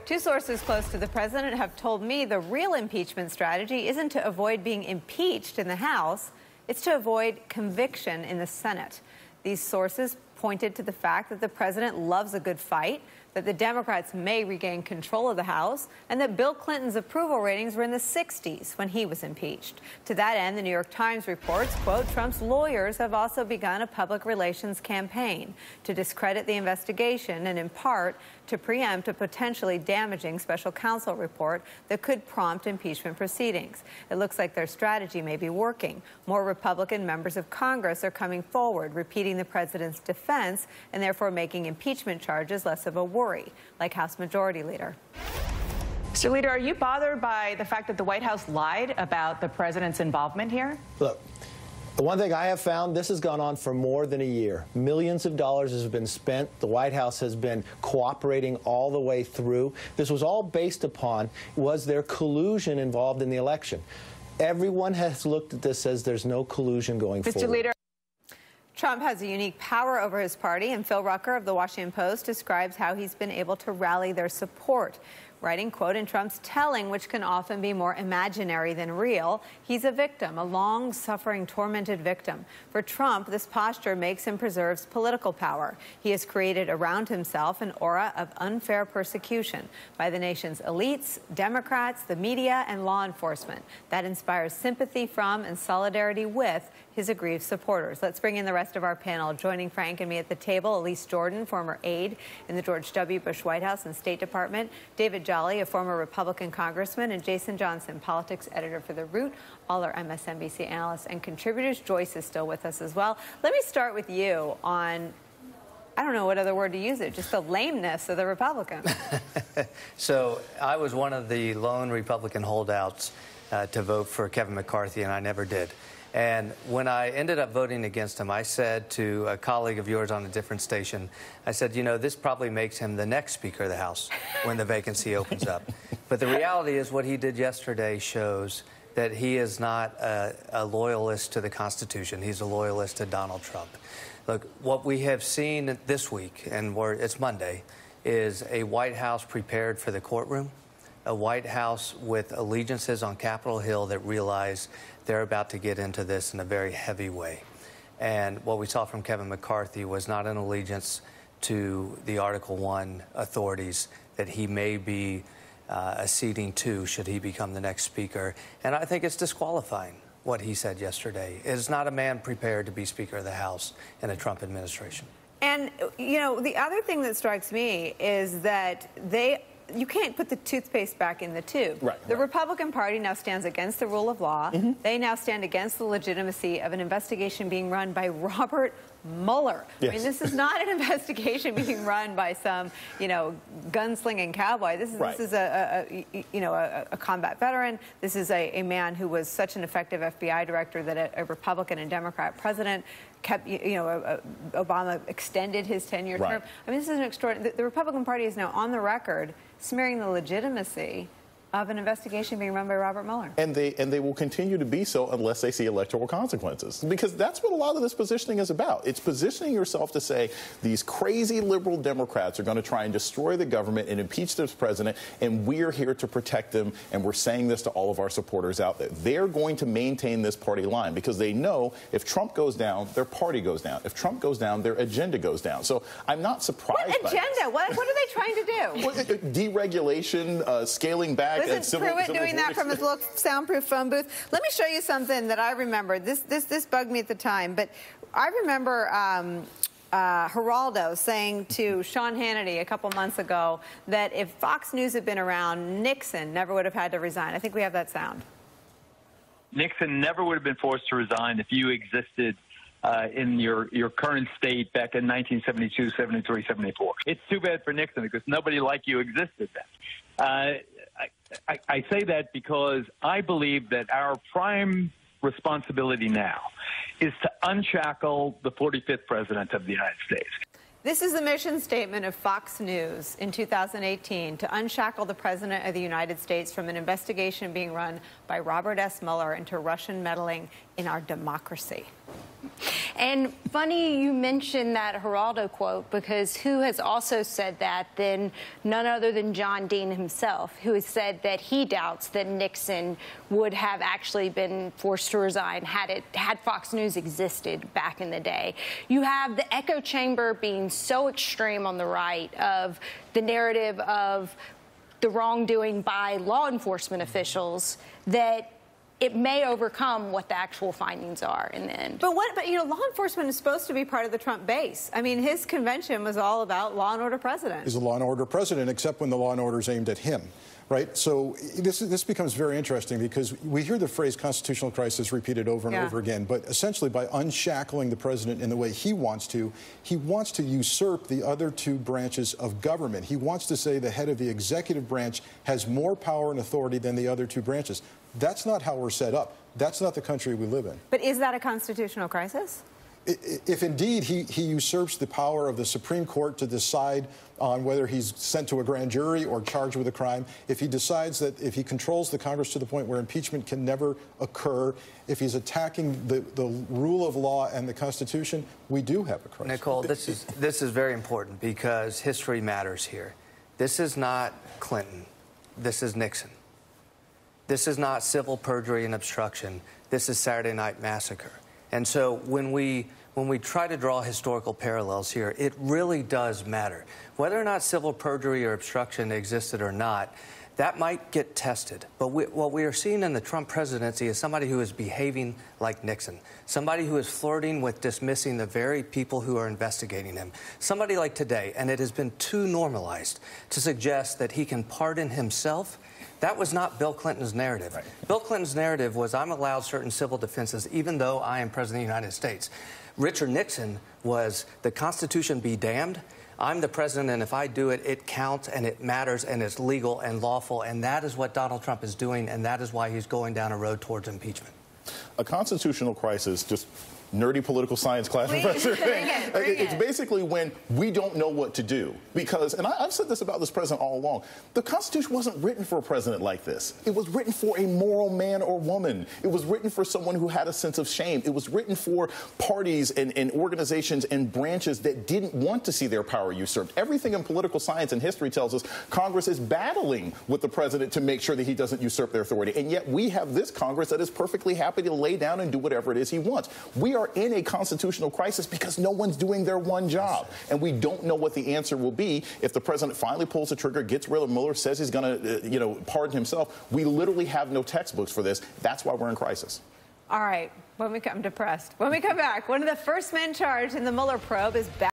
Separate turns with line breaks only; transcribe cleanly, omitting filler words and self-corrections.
Two sources close to the president have told me the real impeachment strategy isn't to avoid being impeached in the House, it's to avoid conviction in the Senate. These sources pointed to the fact that the president loves a good fight, that the Democrats may regain control of the House, and that Bill Clinton's approval ratings were in the 60s when he was impeached. To that end, the New York Times reports, quote, Trump's lawyers have also begun a public relations campaign to discredit the investigation and, in part, to preempt a potentially damaging special counsel report that could prompt impeachment proceedings. It looks like their strategy may be working. More Republican members of Congress are coming forward, repeating the president's defense and therefore making impeachment charges less of a worry, like House Majority Leader.
Mr. Leader, are you bothered by the fact that the White House lied about the president's involvement here?
Look, the one thing I have found, this has gone on for more than a year. Millions of dollars has been spent. The White House has been cooperating all the way through. This was all based upon, was there collusion involved in the election? Everyone has looked at this as there's no collusion going forward.
Mr. Leader.
Trump has a unique power over his party, and Phil Rucker of The Washington Post describes how he's been able to rally their support. Writing, quote, in Trump's telling, which can often be more imaginary than real, he's a victim, a long-suffering, tormented victim. For Trump, this posture makes and preserves political power. He has created around himself an aura of unfair persecution by the nation's elites, Democrats, the media, and law enforcement. That inspires sympathy from and solidarity with his aggrieved supporters. Let's bring in the rest of our panel. Joining Frank and me at the table, Elise Jordan, former aide in the George W. Bush White House and State Department, David Jolly, a former Republican congressman, and Jason Johnson, politics editor for The Root. All are MSNBC analysts and contributors. Joyce is still with us as well. Let me start with you on, I don't know what other word to use it, just the lameness of the Republicans.
So I was one of the lone Republican holdouts to vote for Kevin McCarthy, and I never did. And when I ended up voting against him, I said to a colleague of yours on a different station, I said, you know, this probably makes him the next Speaker of the House when the vacancy opens up. But the reality is what he did yesterday shows that he is not a loyalist to the Constitution. He's a loyalist to Donald Trump. Look, what we have seen this week, and it's Monday, is a White House prepared for the courtroom, a White House with allegiances on Capitol Hill that realize they're about to get into this in a very heavy way. And what we saw from Kevin McCarthy was not an allegiance to the Article I authorities that he may be acceding to should he become the next speaker. And I think it's disqualifying what he said yesterday. It is not a man prepared to be Speaker of the House in a Trump administration.
And, you know, the other thing that strikes me is that you can't put the toothpaste back in the tube.
Right,
the Republican Party now stands against the rule of law. They now stand against the legitimacy of an investigation being run by Robert Mueller.
Yes.
I mean, this is not an investigation being run by some, you know, gunslinging cowboy. This is a combat veteran. This is a man who was such an effective FBI director that a Republican and Democrat president kept, Obama extended his tenure term. I mean, this is an extraordinary. The Republican Party is now on the record smearing the legitimacy of an investigation being run by Robert Mueller.
And they will continue to be so unless they see electoral consequences. Because that's what a lot of this positioning is about. It's positioning yourself to say these crazy liberal Democrats are going to try and destroy the government and impeach this president, and we're here to protect them, and we're saying this to all of our supporters out there. They're going to maintain this party line because they know if Trump goes down, their party goes down. If Trump goes down, their agenda goes down. So I'm not surprised by
agenda? What are they trying to do?
Well, deregulation, scaling back.
Listen, Pruitt doing that from his little soundproof phone booth. Let me show you something that I remember. This bugged me at the time, but I remember Geraldo saying to Sean Hannity a couple months ago that if Fox News had been around, Nixon never would have had to resign. I think we have that sound.
Nixon never would have been forced to resign if you existed in your current state back in 1972, 73, 74. It's too bad for Nixon because nobody like you existed then. I say that because I believe that our prime responsibility now is to unshackle the 45th president of the United States.
This is the mission statement of Fox News in 2018, to unshackle the President of the United States from an investigation being run by Robert S. Mueller into Russian meddling in our democracy.
And funny you mentioned that Geraldo quote, because who has also said that then none other than John Dean himself, who has said that he doubts that Nixon would have actually been forced to resign had Fox News existed back in the day. You have the echo chamber being so extreme on the right of the narrative of the wrongdoing by law enforcement officials that it may overcome what the actual findings are in the end.
But law enforcement is supposed to be part of the Trump base. I mean, his convention was all about law and order president.
He's a law and order president, except when the law and order is aimed at him, right? So this becomes very interesting because we hear the phrase constitutional crisis repeated over and over again, but essentially by unshackling the president in the way he wants to usurp the other two branches of government. He wants to say the head of the executive branch has more power and authority than the other two branches. That's not how we're set up. That's not the country we live in.
But is that a constitutional crisis?
If indeed he usurps the power of the Supreme Court to decide on whether he's sent to a grand jury or charged with a crime, if he decides that if he controls the Congress to the point where impeachment can never occur, if he's attacking the rule of law and the Constitution, we do have a crisis.
Nicolle, this is very important because history matters here. This is not Clinton. This is Nixon. This is not civil perjury and obstruction. This is Saturday Night Massacre. And so when we try to draw historical parallels here, it really does matter. Whether or not civil perjury or obstruction existed or not, that might get tested. But what we are seeing in the Trump presidency is somebody who is behaving like Nixon, somebody who is flirting with dismissing the very people who are investigating him, somebody like today, and it has been too normalized to suggest that he can pardon himself. That was not Bill Clinton's narrative. Right. Bill Clinton's narrative was, I'm allowed certain civil defenses even though I am president of the United States. Richard Nixon was, the Constitution be damned. I'm the president, and if I do it, it counts, and it matters, and it's legal and lawful. And that is what Donald Trump is doing, and that is why he's going down a road towards impeachment.
A constitutional crisis, just nerdy political science class professor thing. It's basically when we don't know what to do. Because, and I've said this about this president all along, the Constitution wasn't written for a president like this. It was written for a moral man or woman. It was written for someone who had a sense of shame. It was written for parties and organizations and branches that didn't want to see their power usurped. Everything in political science and history tells us Congress is battling with the president to make sure that he doesn't usurp their authority. And yet we have this Congress that is perfectly happy to lay down and do whatever it is he wants. We are in a constitutional crisis because no one's doing their one job. And we don't know what the answer will be if the president finally pulls the trigger, gets rid of Mueller, says he's going to, pardon himself. We literally have no textbooks for this. That's why we're in crisis.
All right. I'm depressed. When we come back, one of the first men charged in the Mueller probe is back.